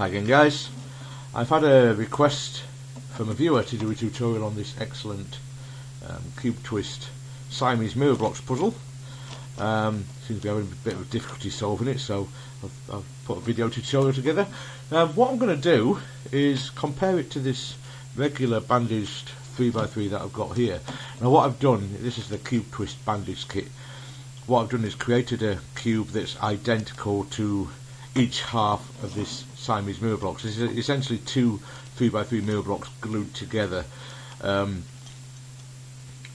Hi again guys, I've had a request from a viewer to do a tutorial on this excellent cube twist Siamese Mirror Blocks puzzle. Seems to be having a bit of difficulty solving it, so I've put a video tutorial together. What I'm going to do is compare it to this regular bandaged 3x3 that I've got here. Now what I've done, this is the cube twist bandage kit. What I've done is created a cube that's identical to each half of this Siamese mirror blocks. This is essentially two 3x3 mirror blocks glued together.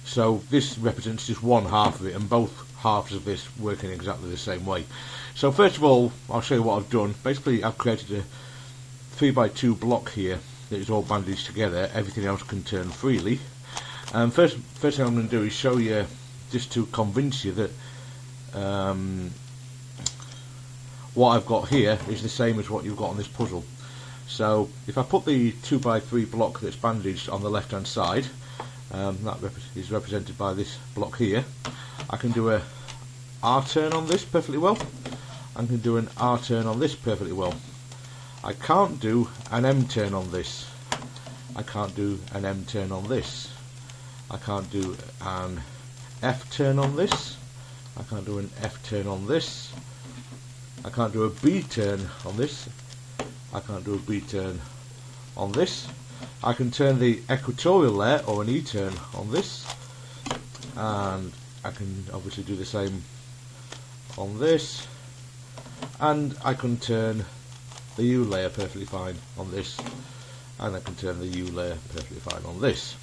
So this represents just one half of it, and both halves of this work in exactly the same way. So first of all, I'll show you what I've done. Basically, I've created a 3x2 block here that is all bandaged together. Everything else can turn freely. First thing I'm going to do is show you, just to convince you that what I've got here is the same as what you've got on this puzzle. So if I put the 2x3 block that's bandaged on the left hand side, that is represented by this block here, I can do a R turn on this perfectly well. I can do an R turn on this perfectly well. I can't do an M turn on this. I can't do an M turn on this. I can't do an F turn on this. I can't do an F turn on this. I can't do a B turn on this. I can't do a B turn on this. I can turn the equatorial layer or an E turn on this, and I can obviously do the same on this, and I can turn the U layer perfectly fine on this, and I can turn the U layer perfectly fine on this.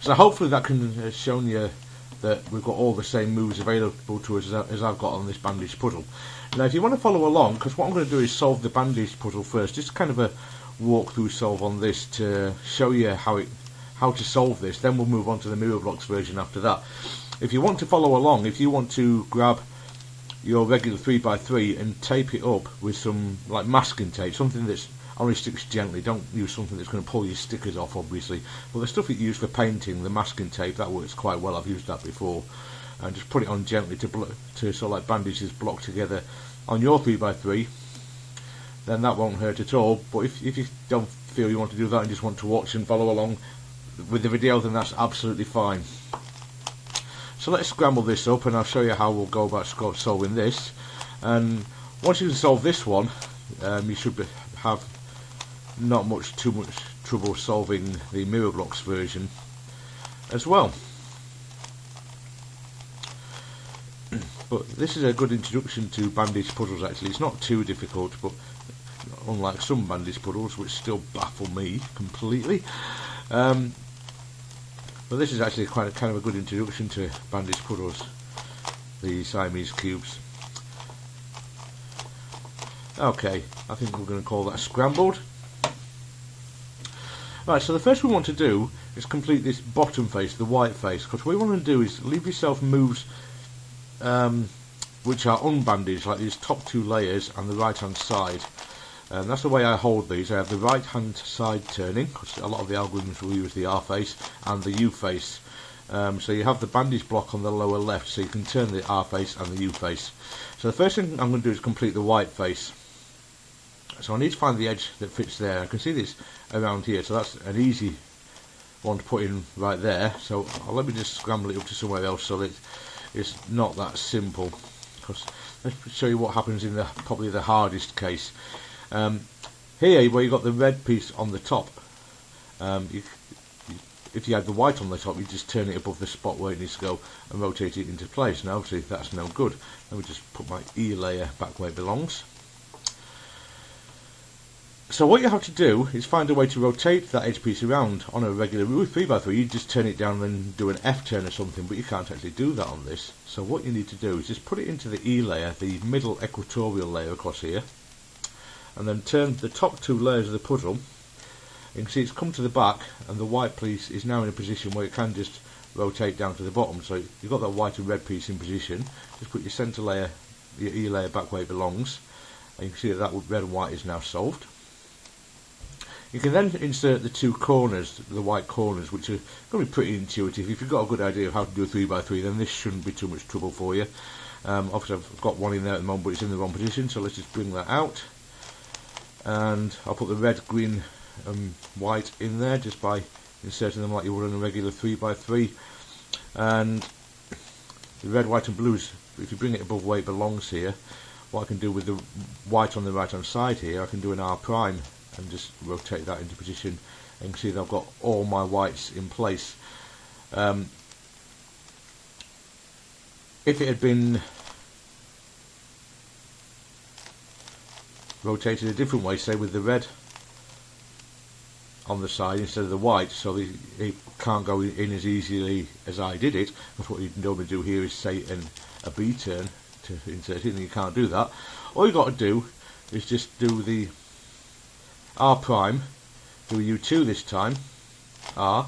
So hopefully that can have shown you that we've got all the same moves available to us as I've got on this bandaged puzzle. Now if you want to follow along, because what I'm going to do is solve the bandaged puzzle first, just kind of a walkthrough solve on this to show you how to solve this, then we'll move on to the mirror blocks version after that. If you want to follow along, if you want to grab your regular 3x3 and tape it up with some like masking tape, something that's only sticks gently, don't use something that's going to pull your stickers off obviously, but the stuff that you use for painting, the masking tape, that works quite well. I've used that before, and just put it on gently to sort of like bandage this block together on your 3x3, then that won't hurt at all. But if you don't feel you want to do that and just want to watch and follow along with the video, then that's absolutely fine. So let's scramble this up and I'll show you how we'll go about solving this. And once you can solve this one, you should have not too much trouble solving the mirror blocks version as well. But this is a good introduction to bandage puzzles actually. It's not too difficult, but unlike some bandage puzzles which still baffle me completely. But this is actually kind of a good introduction to bandage puzzles, the Siamese cubes. Okay, I think we're going to call that scrambled. Right, so the first we want to do is complete this bottom face, the white face, because what you want to do is leave yourself moves which are unbandaged, like these top two layers and the right hand side. That's the way I hold these. I have the right hand side turning, because a lot of the algorithms will use the R face and the U face. So you have the bandage block on the lower left, so you can turn the R face and the U face. So the first thing I'm going to do is complete the white face. So I need to find the edge that fits there. I can see this around here, so that's an easy one to put in right there. So let me just scramble it up to somewhere else so that it's not that simple. Because let's show you what happens in probably the hardest case. Here, where you've got the red piece on the top, if you had the white on the top, you just turn it above the spot where it needs to go and rotate it into place. Now obviously that's no good. Let me just put my E layer back where it belongs. So what you have to do is find a way to rotate that edge piece around. On a regular 3x3 you just turn it down and do an F turn or something, but you can't actually do that on this. So what you need to do is just put it into the E layer, the middle equatorial layer across here, and then turn the top two layers of the puzzle. You can see it's come to the back and the white piece is now in a position where it can just rotate down to the bottom. So you've got that white and red piece in position. Just put your centre layer, your E layer back where it belongs, and you can see that red and white is now solved. You can then insert the two corners, the white corners, which are going to be pretty intuitive. If you've got a good idea of how to do a 3x3, then this shouldn't be too much trouble for you. Obviously I've got one in there at the moment, but it's in the wrong position, so let's just bring that out. and I'll put the red, green and white in there just by inserting them like you would on a regular 3x3. And the red, white and blues, if you bring it above where it belongs here, what I can do with the white on the right hand side here, I can do an R prime and just rotate that into position, and you can see that I've got all my whites in place. If it had been rotated a different way, say with the red on the side instead of the white, so it can't go in as easily as I did it, because what you normally do here is say a B turn to insert it, and you can't do that. All you've got to do is just do the R prime, do a U2 this time, R,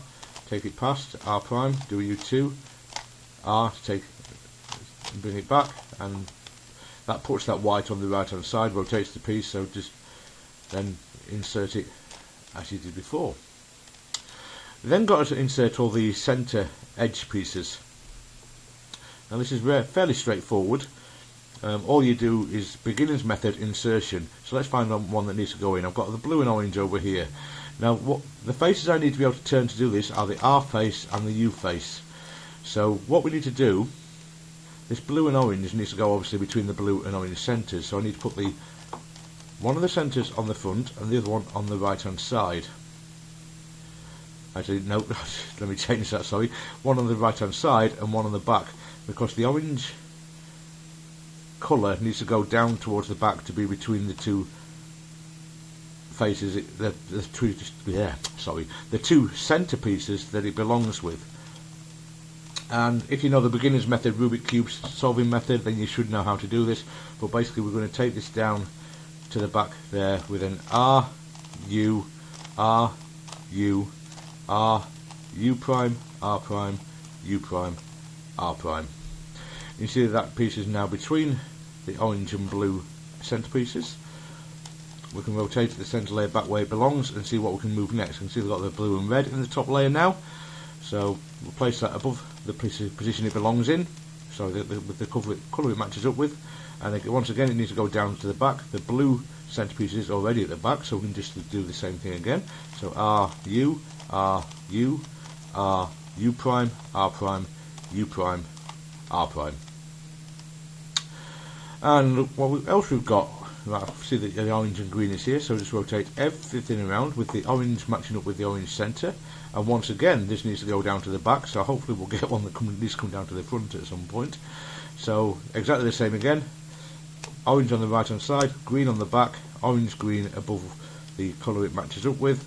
take it past, R prime, do a U2, R, take, bring it back, and that puts that white on the right hand side, rotates the piece, so just then insert it as you did before. Then got to insert all the centre edge pieces. Now this is fairly straightforward. All you do is beginner's method insertion. So let's find one that needs to go in. I've got the blue and orange over here. Now the faces I need to be able to turn to do this are the R face and the U face. So what we need to do, this blue and orange needs to go obviously between the blue and orange centres. So I need to put one of the centres on the front and the other one on the right hand side. Actually, no, let me change that, sorry. One on the right hand side and one on the back, because the orange colour needs to go down towards the back to be between the two faces, the two centre pieces that it belongs with. And if you know the beginner's method, Rubik's Cube solving method, then you should know how to do this. But basically we're going to take this down to the back there with an R, U, R, U, R, U prime, R prime, U prime, R prime. You see that piece is now between the orange and blue centre pieces. We can rotate the centre layer back where it belongs and see what we can move next. You can see we've got the blue and red in the top layer now. So we'll place that above the position it belongs in, so with the colour it matches up with. And once again it needs to go down to the back. The blue centre piece is already at the back, so we can just do the same thing again. So R, U, R, U, R, U prime, R prime, U prime, R prime. And what else we've got, right, see that the orange and green is here, so just rotate everything around with the orange matching up with the orange centre. And once again this needs to go down to the back, so hopefully we'll get one that needs to come down to the front at some point. So exactly the same again, orange on the right hand side, green on the back, orange green above the colour it matches up with,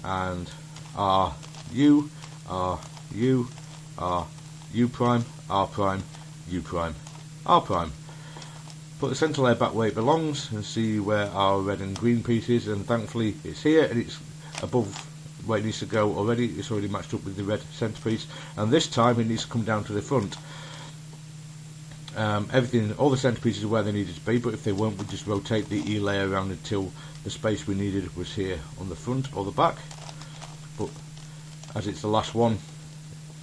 and R, U, R, U, R, U prime, R prime, U prime, R prime. Put the centre layer back where it belongs and see where our red and green piece is, and thankfully it's here and it's above where it needs to go already. It's already matched up with the red centre piece, and this time it needs to come down to the front. Everything, all the centre pieces are where they needed to be, but if they weren't, we just rotate the E layer around until the space we needed was here on the front or the back. But as it's the last one,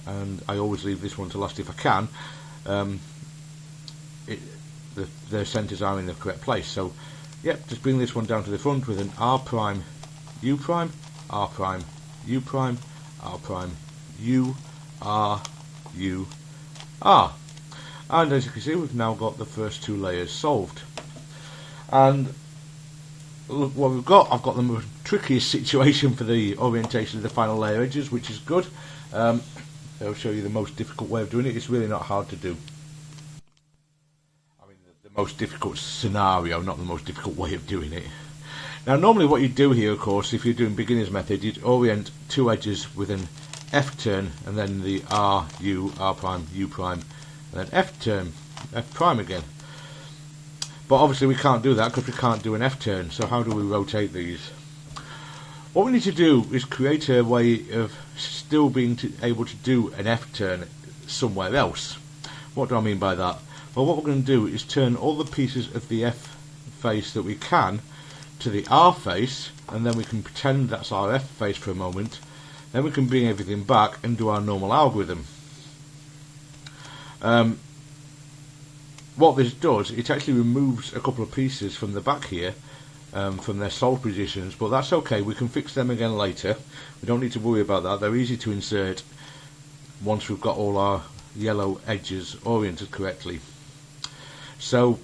and I always leave this one to last if I can, the centres are in the correct place. So yep, just bring this one down to the front with an R prime, U prime, R prime, U prime, R prime, U, R, U, R. And as you can see, we've now got the first two layers solved. And look what we've got. I've got the most trickiest situation for the orientation of the final layer edges, which is good. I'll show you the most difficult way of doing it. It's really not hard to do. I mean, the most difficult scenario, not the most difficult way of doing it. Now, normally what you do here, of course, if you're doing beginner's method, you'd orient two edges with an F turn, and then the R, U, R prime, U prime, and then F turn, F prime again. But obviously we can't do that because we can't do an F turn, so how do we rotate these? What we need to do is create a way of still being able to do an F turn somewhere else. What do I mean by that? Well, what we're going to do is turn all the pieces of the F face that we can to the R face, and then we can pretend that's our F face for a moment. Then we can bring everything back and do our normal algorithm. What this does, it actually removes a couple of pieces from the back here, from their solved positions, but that's okay, we can fix them again later. We don't need to worry about that. They're easy to insert once we've got all our yellow edges oriented correctly. So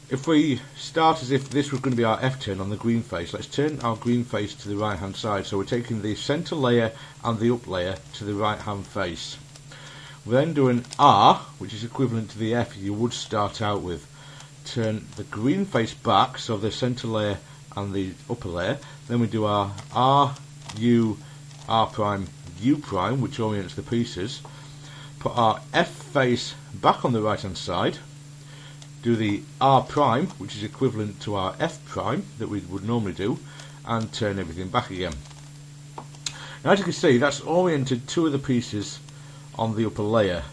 if we start as if this was going to be our F turn on the green face, let's turn our green face to the right hand side. So we're taking the centre layer and the up layer to the right hand face. We're then doing R, which is equivalent to the F you would start out with. Turn the green face back, so the centre layer and the upper layer. Then we do our R, U, R prime, U prime, which orients the pieces. Put our F face back on the right hand side. Do the R prime, which is equivalent to our F prime that we would normally do, and turn everything back again. Now as you can see, that's oriented two of the pieces on the upper layer,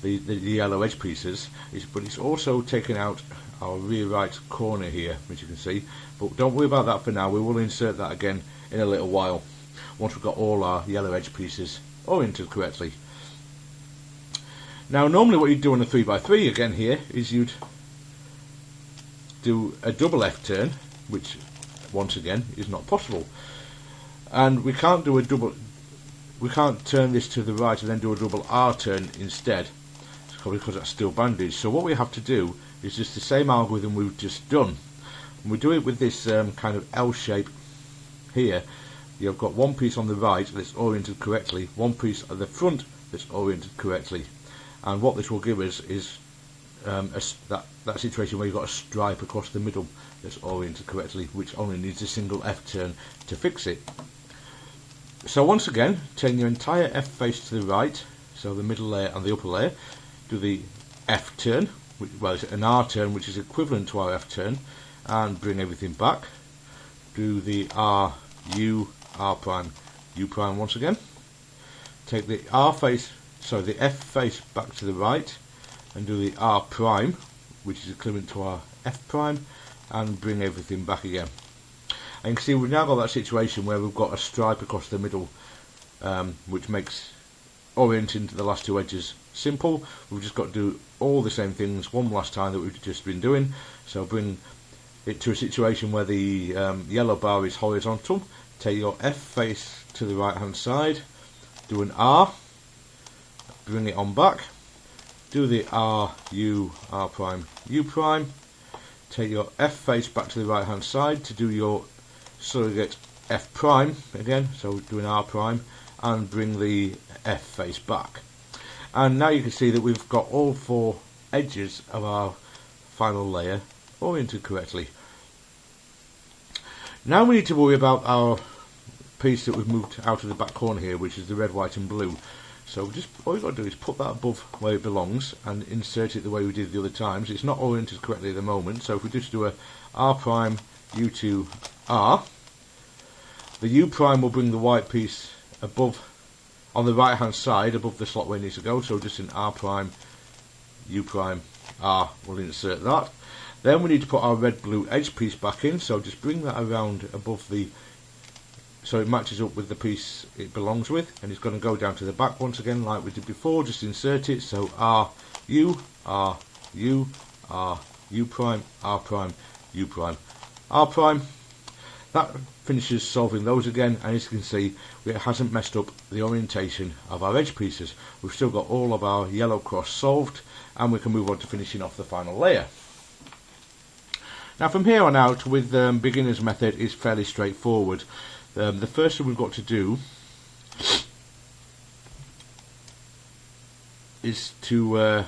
the yellow edge pieces, but it's also taken out our rear right corner here, which you can see. But don't worry about that for now, we will insert that again in a little while, once we've got all our yellow edge pieces oriented correctly. Now normally what you'd do on a 3x3 again here is you'd do a double F turn, which once again is not possible. And we can't turn this to the right and then do a double R turn instead, because that's still bandaged. So what we have to do is just the same algorithm we've just done. And we do it with this kind of L shape here. You've got one piece on the right that's oriented correctly, one piece at the front that's oriented correctly. And what this will give us is that situation where you've got a stripe across the middle that's oriented correctly, which only needs a single F turn to fix it. So once again, turn your entire F face to the right, so the middle layer and the upper layer. Do the F turn, it's an R turn which is equivalent to our F turn, and bring everything back. Do the R, U, R prime, U prime once again. Take the the F face back to the right, and do the R prime, which is equivalent to our F prime, and bring everything back again. And you can see we've now got that situation where we've got a stripe across the middle, which makes orienting to the last two edges simple. We've just got to do all the same things one last time that we've just been doing. So bring it to a situation where the yellow bar is horizontal. Take your F face to the right hand side, do an R, bring it on back, do the R, U, R prime, U prime, take your F face back to the right hand side to do your surrogate F prime again, so do an R prime, and bring the F face back. And now you can see that we've got all four edges of our final layer oriented correctly. Now we need to worry about our piece that we've moved out of the back corner here, which is the red, white and blue. So just all you've got to do is put that above where it belongs and insert it the way we did the other times. It's not oriented correctly at the moment, so if we just do a R prime, U2, R, the U prime will bring the white piece above, on the right hand side, above the slot where it needs to go, so just an R prime, U prime, R, we'll insert that. Then we need to put our red blue edge piece back in, so just bring that around above the, so it matches up with the piece it belongs with, and it's going to go down to the back once again like we did before. Just insert it, so R, U, R, U, R, U prime, R prime, U prime, R prime. That finishes solving those again, and as you can see, it hasn't messed up the orientation of our edge pieces. We've still got all of our yellow cross solved, and we can move on to finishing off the final layer. Now from here on out, with beginner's method, is fairly straightforward. The first thing we've got to do is to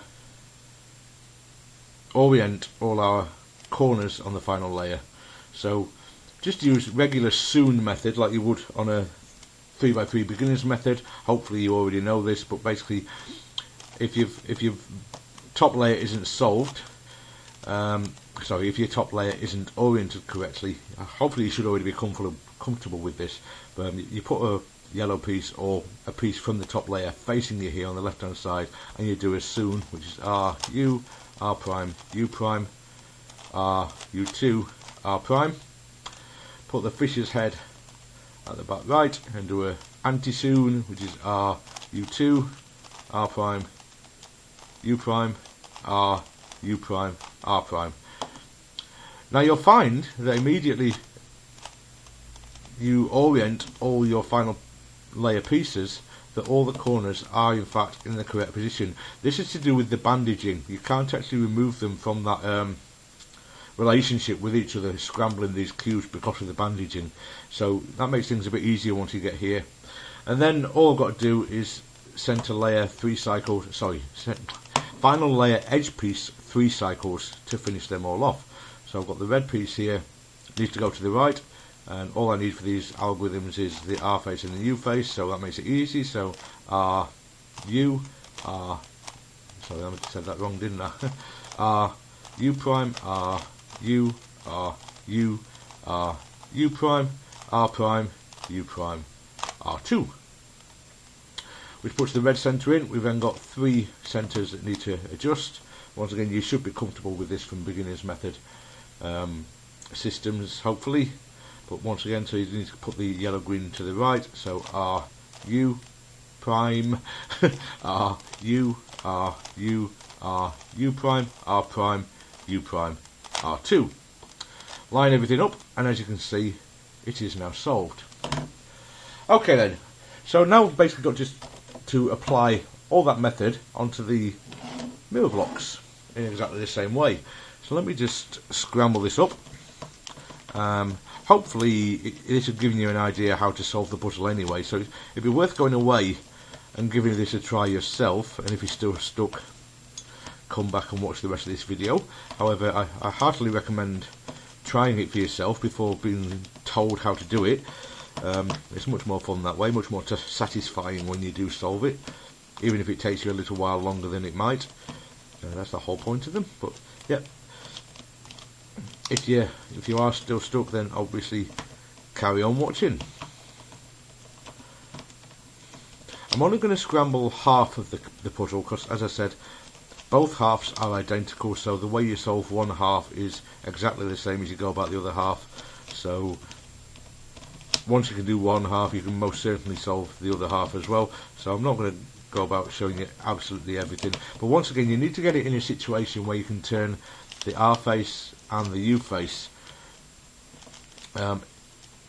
orient all our corners on the final layer. So just use regular soon method like you would on a 3x3 beginner's method. Hopefully you already know this, but basically if your top layer isn't solved, if your top layer isn't oriented correctly, hopefully you should already be comfortable with this, but you put a yellow piece or a piece from the top layer facing you here on the left hand side, and you do a soon, which is R, U, R prime, U prime, R, U2, R prime. Put the fish's head at the back right and do a anti-soon, which is R, U2, R prime, U prime, R, U prime, R prime. Now you'll find that immediately you orient all your final layer pieces, that all the corners are in fact in the correct position. This is to do with the bandaging. You can't actually remove them from that relationship with each other, scrambling these cubes because of the bandaging. So that makes things a bit easier once you get here. And then all I've got to do is center layer 3 cycles, final layer edge piece 3 cycles to finish them all off. So I've got the red piece here, needs to go to the right, and all I need for these algorithms is the R face and the U face, so that makes it easy. So R, U, R, sorry I said that wrong, didn't I? R, U prime, R, U, R, U, R, U prime, R prime, U prime, R2. Which puts the red centre in. We've then got 3 centres that need to adjust. Once again, you should be comfortable with this from beginner's method systems, hopefully. But once again, so you need to put the yellow green to the right. So R, U, prime, R, U, R, U, R, U prime, R prime, U prime, R2. Line everything up, and as you can see, it is now solved. Okay then, so now we've basically got just to apply all that method onto the mirror blocks in exactly the same way. So let me just scramble this up. Hopefully this has given you an idea how to solve the puzzle anyway, so it'd be worth going away and giving this a try yourself, and if you're still stuck, come back and watch the rest of this video. However, I heartily recommend trying it for yourself before being told how to do it. It's much more fun that way, much more satisfying when you do solve it, even if it takes you a little while longer than it might. That's the whole point of them. But yeah, if you are still stuck, then obviously carry on watching. I'm only going to scramble half of the puzzle because, as I said, both halves are identical, so the way you solve one half is exactly the same as you go about the other half. So once you can do one half, you can most certainly solve the other half as well. So I'm not going to go about showing you absolutely everything, but once again, you need to get it in a situation where you can turn the R face and the U face.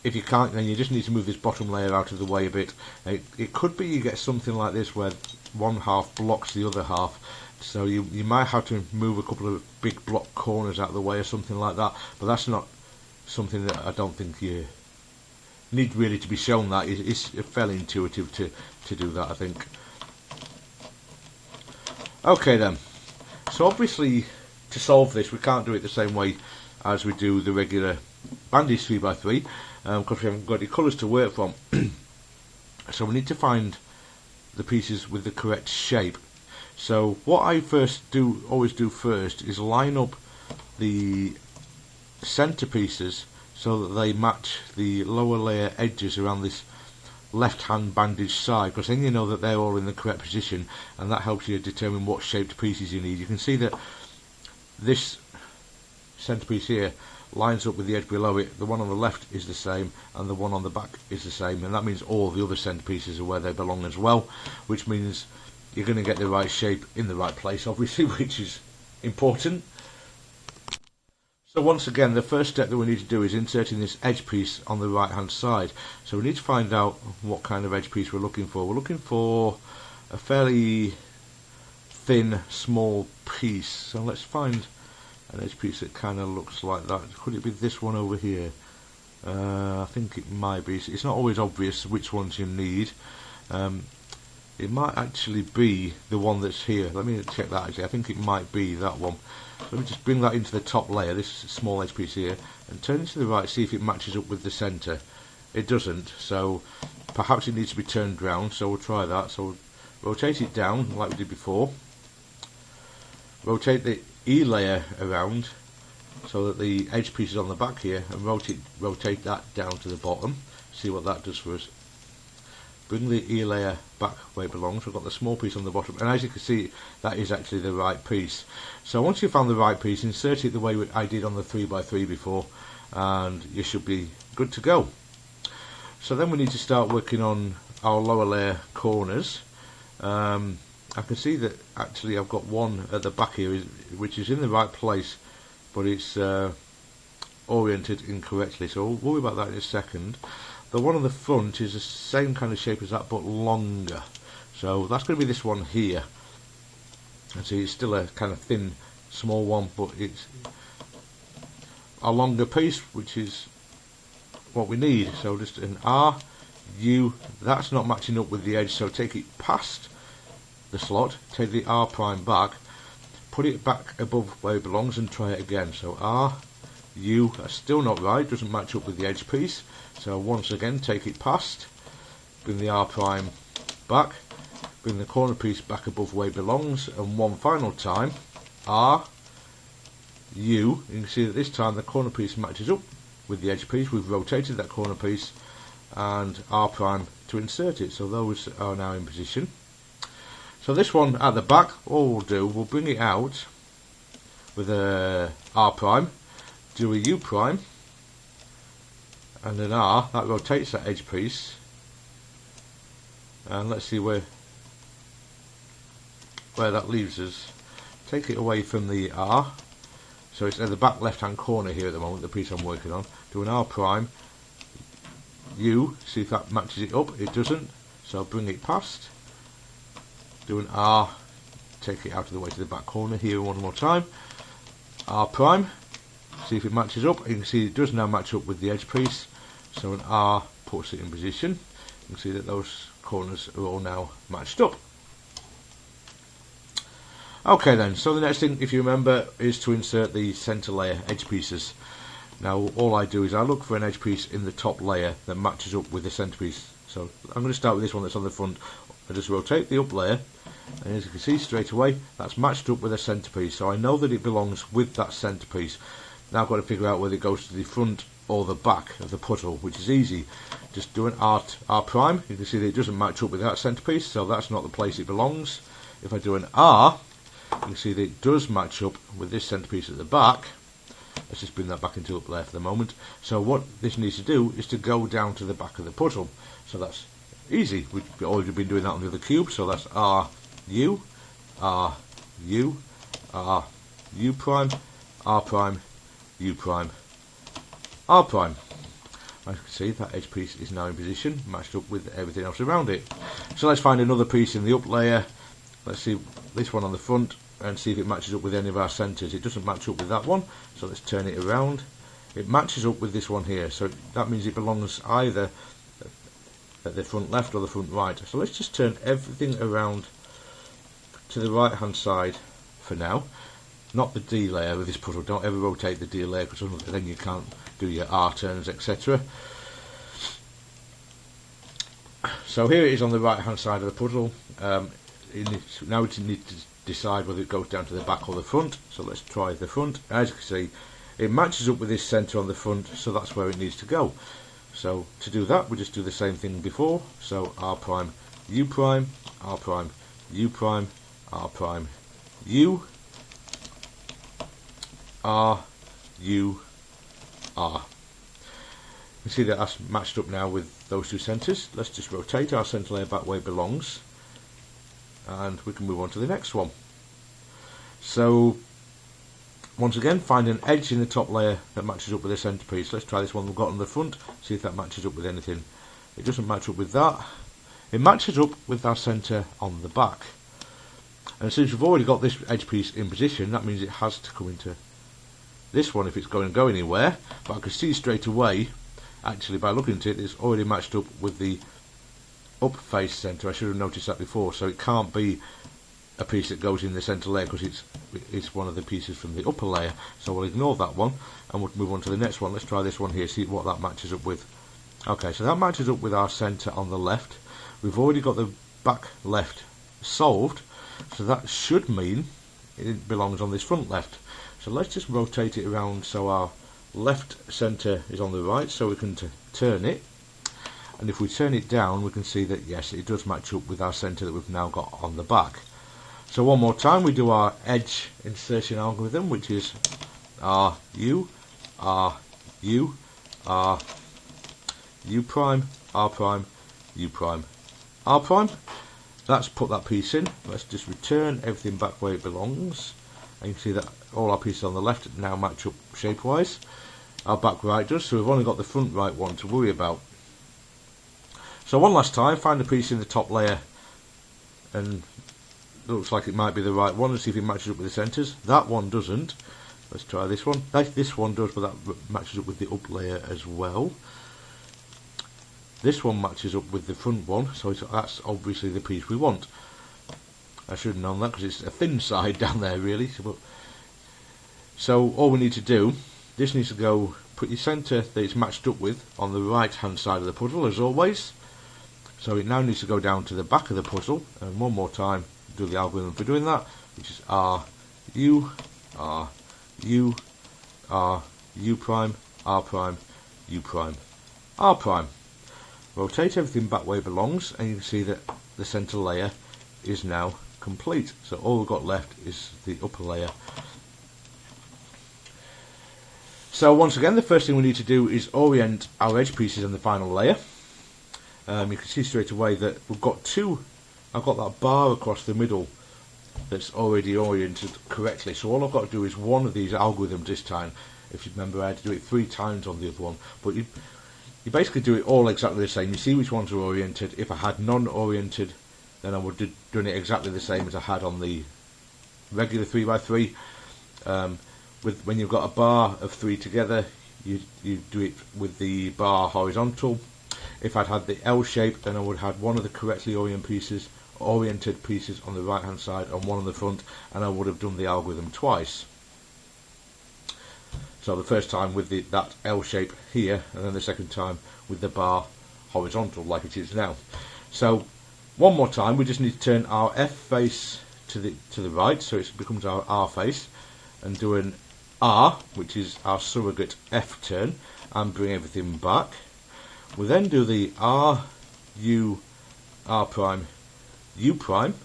If you can't, then you just need to move this bottom layer out of the way a bit. It could be you get something like this where one half blocks the other half, so you might have to move a couple of big block corners out of the way or something like that, but that's not something that I don't think you need really to be shown. That it's fairly intuitive to do that, I think. Okay then, so obviously to solve this we can't do it the same way as we do the regular bandage 3x3 because we haven't got any colours to work from. So we need to find the pieces with the correct shape. So what I always do first is line up the centre pieces so that they match the lower layer edges around this left hand bandage side, because then you know that they're all in the correct position, and that helps you determine what shaped pieces you need. You can see that this centre piece here lines up with the edge below it. The one on the left is the same, and the one on the back is the same, and that means all the other centre pieces are where they belong as well, which means you're going to get the right shape in the right place, obviously, which is important. So once again, the first step that we need to do is inserting this edge piece on the right hand side. So we need to find out what kind of edge piece we're looking for. We're looking for a fairly thin, small piece. So let's find an edge piece that kind of looks like that. Could it be this one over here? I think it might be. It's not always obvious which ones you need. It might actually be the one that's here. Let me check that actually. I think it might be that one. Let me just bring that into the top layer, this small edge piece here, and turn it to the right, see if it matches up with the centre. It doesn't, so perhaps it needs to be turned round, so we'll try that. So we'll rotate it down like we did before. Rotate the E layer around so that the edge piece is on the back here, and rotate that down to the bottom. See what that does for us. Bring the E layer back where it belongs. We've got the small piece on the bottom, and as you can see, that is actually the right piece. So once you've found the right piece, insert it the way I did on the 3x3 before, and you should be good to go. So then we need to start working on our lower layer corners. I can see that actually I've got one at the back here which is in the right place, but it's oriented incorrectly, so we'll worry about that in a second. The one on the front is the same kind of shape as that, but longer. So that's going to be this one here. And see, it's still a kind of thin, small one, but it's a longer piece, which is what we need. So just an R, U, that's not matching up with the edge, so take it past the slot, take the R prime back, put it back above where it belongs and try it again. So R, U, that's still not right, doesn't match up with the edge piece. So once again, take it past, bring the R prime back, bring the corner piece back above where it belongs, and one final time, R, U, you can see that this time the corner piece matches up with the edge piece. We've rotated that corner piece, and R prime to insert it. So those are now in position. So this one at the back, all we'll do, we'll bring it out with a R prime, do a U prime, and an R, that rotates that edge piece, and let's see where that leaves us. Take it away from the R, so it's at the back left hand corner here at the moment, the piece I'm working on. Do an R prime, U, see if that matches it up. It doesn't, so bring it past, do an R, take it out of the way to the back corner here one more time, R prime, see if it matches up. You can see it does now match up with the edge piece, so an R puts it in position. You can see that those corners are all now matched up. Okay then, so the next thing, if you remember, is to insert the centre layer edge pieces. Now all I do is I look for an edge piece in the top layer that matches up with the centre piece. So I'm going to start with this one that's on the front. I just rotate the up layer, and as you can see straight away, that's matched up with a centre piece, so I know that it belongs with that centre piece. Now I've got to figure out whether it goes to the front or the back of the puzzle, which is easy. Just do an R prime. You can see that it doesn't match up with that centre piece, so that's not the place it belongs. If I do an R, you can see that it does match up with this centre piece at the back. Let's just bring that back into up there for the moment. So what this needs to do is to go down to the back of the puzzle. So that's easy. We've already been doing that on the other cube. So that's R, U, R, U, R, U prime, R prime, U prime, R prime. As you can see, that edge piece is now in position, matched up with everything else around it. So let's find another piece in the up layer. Let's see this one on the front and see if it matches up with any of our centres. It doesn't match up with that one, so let's turn it around. It matches up with this one here, so that means it belongs either at the front left or the front right. So let's just turn everything around to the right hand side for now. Not the D layer with this puzzle, don't ever rotate the D layer because then you can't do your R turns, etc. So here it is on the right hand side of the puzzle. Now we need to decide whether it goes down to the back or the front, so let's try the front. As you can see, it matches up with this centre on the front, so that's where it needs to go. So to do that, we just do the same thing before. So R prime, U prime, R prime, U prime, R prime, U, R, U, R. You see that that's matched up now with those two centres. Let's just rotate our centre layer back where it belongs, and we can move on to the next one. So once again, find an edge in the top layer that matches up with the centre piece. Let's try this one we've got on the front, see if that matches up with anything. It doesn't match up with that. It matches up with our centre on the back. And since we've already got this edge piece in position, that means it has to come into this one if it's going to go anywhere. But I can see straight away, actually by looking at it, it's already matched up with the up face centre. I should have noticed that before, so it can't be a piece that goes in the centre layer because it's one of the pieces from the upper layer. So we'll ignore that one and we'll move on to the next one. Let's try this one here, see what that matches up with. Okay, so that matches up with our centre on the left. We've already got the back left solved, so that should mean it belongs on this front left. So let's just rotate it around so our left centre is on the right, so we can turn it. And if we turn it down, we can see that yes, it does match up with our centre that we've now got on the back. So one more time, we do our edge insertion algorithm, which is R, U, R, U, R, U prime, R prime, U prime, R prime. That's put that piece in. Let's just return everything back where it belongs. And you can see that all our pieces on the left now match up shape-wise. our back right does, so we've only got the front right one to worry about. So one last time, find a piece in the top layer, and it looks like it might be the right one. Let's see if it matches up with the centres. That one doesn't. Let's try this one. This one does, but that matches up with the up layer as well. This one matches up with the front one, so that's obviously the piece we want. I should have known that because it's a thin side down there really. So all we need to do, this needs to go, put your centre that it's matched up with on the right hand side of the puzzle as always. So it now needs to go down to the back of the puzzle, and one more time do the algorithm for doing that, which is R, U, R, U, R, U prime, R prime, U prime, R prime. Rotate everything back where it belongs, and you can see that the centre layer is now complete. So all we've got left is the upper layer. So once again, the first thing we need to do is orient our edge pieces on the final layer. You can see straight away that we've got I've got that bar across the middle that's already oriented correctly. So all I've got to do is one of these algorithms this time. If you remember, I had to do it 3 times on the other one. But you basically do it all exactly the same. You see which ones are oriented. If I had none oriented, then I would have done it exactly the same as I had on the regular 3x3. When you've got a bar of 3 together, you do it with the bar horizontal. If I'd had the L shape, then I would have had one of the correctly oriented pieces on the right hand side and one on the front, and I would have done the algorithm twice. So the first time with that L shape here, and then the second time with the bar horizontal like it is now. So one more time, we just need to turn our F face to the right, so it becomes our R face, and do an R, which is our surrogate F turn, and bring everything back. We then do the R, U, R prime, U prime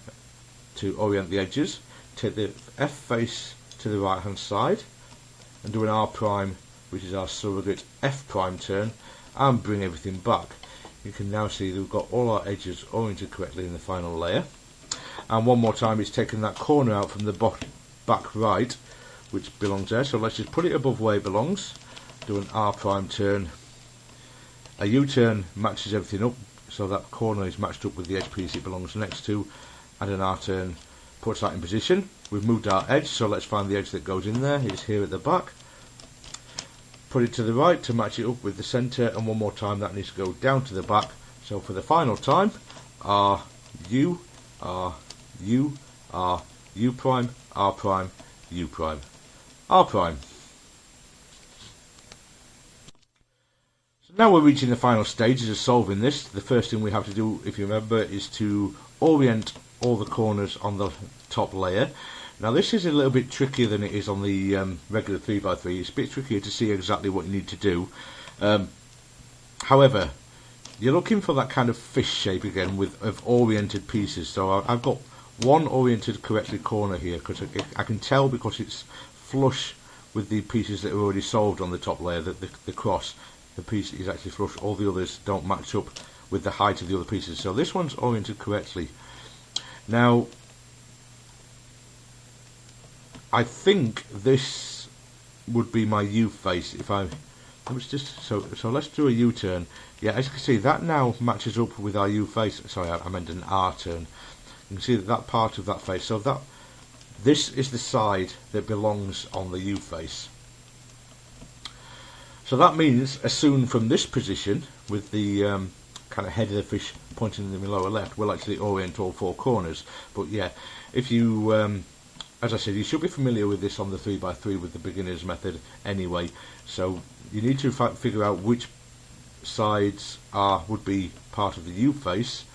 to orient the edges. Take the F face to the right hand side and do an R prime, which is our surrogate F prime turn, and bring everything back. You can now see that we've got all our edges oriented correctly in the final layer. And one more time, it's taken that corner out from the back right, which belongs there. So let's just put it above where it belongs. Do an R prime turn. A U-turn matches everything up, so that corner is matched up with the edge piece it belongs next to, and an R-turn puts that in position. We've moved our edge, so let's find the edge that goes in there. It's here at the back. Put it to the right to match it up with the centre, and one more time that needs to go down to the back. So for the final time, R, U, R, U, R, U prime, R prime, U prime, R prime. Now we're reaching the final stages of solving this. The first thing we have to do, if you remember, is to orient all the corners on the top layer. Now this is a little bit trickier than it is on the regular 3x3. It's a bit trickier to see exactly what you need to do. However, you're looking for that kind of fish shape again of oriented pieces. So I've got one oriented correctly corner here, because I can tell because it's flush with the pieces that are already solved on the top layer, the cross. The piece is actually flush, all the others don't match up with the height of the other pieces. So this one's oriented correctly. Now, I think this would be my U face if so let's do a U turn. Yeah, as you can see, that now matches up with our U face. Sorry, I meant an R turn. You can see that part of that face. So this is the side that belongs on the U face. So that means as soon from this position, with the kind of head of the fish pointing in the lower left, we'll actually orient all 4 corners. But yeah, if you, as I said, you should be familiar with this on the 3x3 with the beginner's method anyway. So you need to figure out which sides would be part of the U face,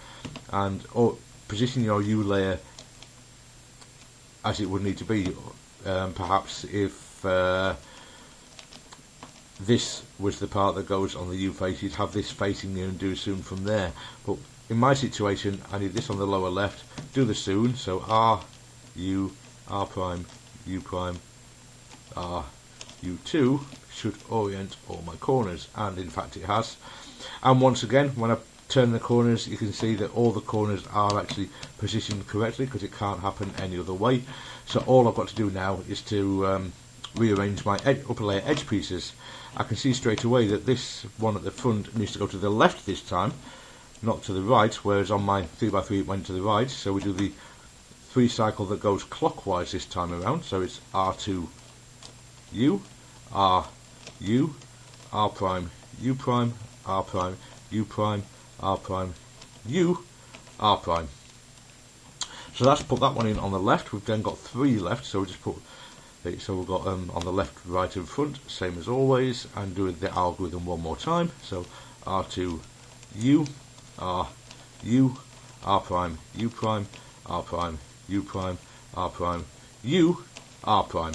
and position your U layer as it would need to be. Perhaps if this was the part that goes on the U face, you'd have this facing you and do soon from there. But in my situation, I need this on the lower left, do the soon, so R, U, R prime, U prime, R, U2 should orient all my corners, and in fact it has. And once again, when I turn the corners, you can see that all the corners are actually positioned correctly, because it can't happen any other way. So all I've got to do now is to rearrange my upper layer edge pieces, I can see straight away that this one at the front needs to go to the left this time, not to the right, whereas on my 3x3 it went to the right. So we do the 3 cycle that goes clockwise this time around. So it's R2 U, R U, R prime, U prime, R prime, U prime, R prime, U, R prime. So that's put that one in on the left. We've then got 3 left, so we just put so we've got on the left, right and front, same as always, and doing the algorithm one more time. So R2 U, R U, R prime, U prime, R prime, U prime, R prime, U, R prime.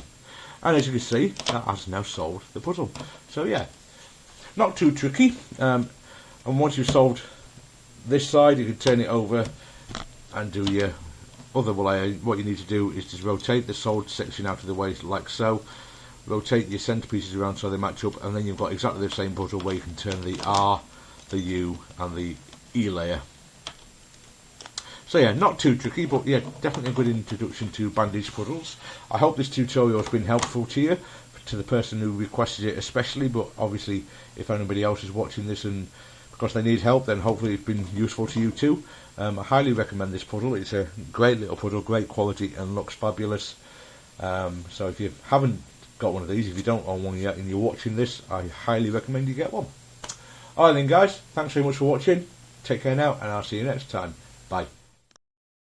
And as you can see, that has now solved the puzzle. So yeah, not too tricky. And once you've solved this side, you can turn it over and do your other layer. What you need to do is just rotate the solid section out of the way like so. Rotate your centre pieces around so they match up, and then you've got exactly the same puzzle where you can turn the R, the U and the E layer. So yeah, not too tricky, but yeah, definitely a good introduction to bandage puzzles. I hope this tutorial has been helpful to you, to the person who requested it especially, but obviously if anybody else is watching this and because they need help, then hopefully it's been useful to you too. I highly recommend this puzzle. It's a great little puzzle, great quality and looks fabulous. So if you haven't got one of these, if you don't own one yet and you're watching this, I highly recommend you get one. Alright then guys, thanks very much for watching. Take care now and I'll see you next time. Bye.